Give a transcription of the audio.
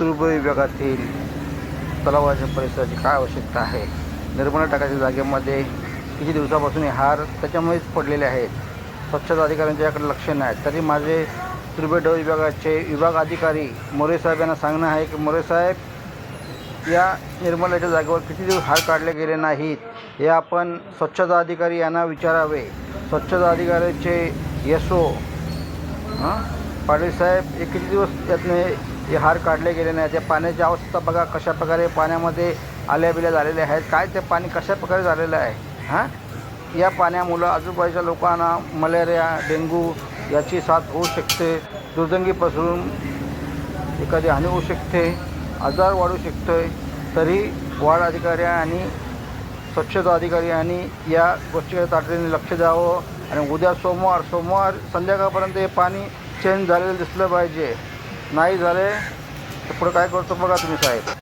तुर्भे विभागातील तलावाच्या परिसराची काय आवश्यकता आहे? निर्मळ टाकायच्या जागेमध्ये किती दिवसापासून हे हार त्याच्यामुळेच पडलेले आहेत. स्वच्छता अधिकाऱ्यांच्या याकडे लक्ष नाही. तरी माझे तुर्भे विभागाचे विभाग अधिकारी मोरे साहेब यांना सांगणं आहे की मोरे साहेब, या निर्मल्याच्या जागेवर किती दिवस हार काढले गेले नाहीत हे आपण स्वच्छता अधिकारी यांना विचारावे. स्वच्छता अधिकाऱ्याचे यशो पाटील साहेब, हे किती दिवस यातने हे हार काढले गेले नाहीत. या पाण्याची अवस्था बघा, कशा प्रकारे पाण्यामध्ये आल्याबिल्या झालेल्या आहेत. काय ते पाणी कशा प्रकारे झालेलं आहे. या पाण्यामुळं आजूबाजूच्या लोकांना मलेरिया, डेंग्यू याची साथ होऊ शकते. दुर्गंधी पसरून एखादी हानी होऊ शकते, आजार वाढू शकतो. तरी वार्ड अधिकारी आणि स्वच्छता अधिकारी यांनी या गोष्टीकडे तातडीने लक्ष द्यावं आणि उद्या सोमवार संध्याकाळपर्यंत हे पाणी चेंज झालेलं दिसलं पाहिजे. नाही झाले तर पुढे काय करतो बघा तुम्ही साहेब.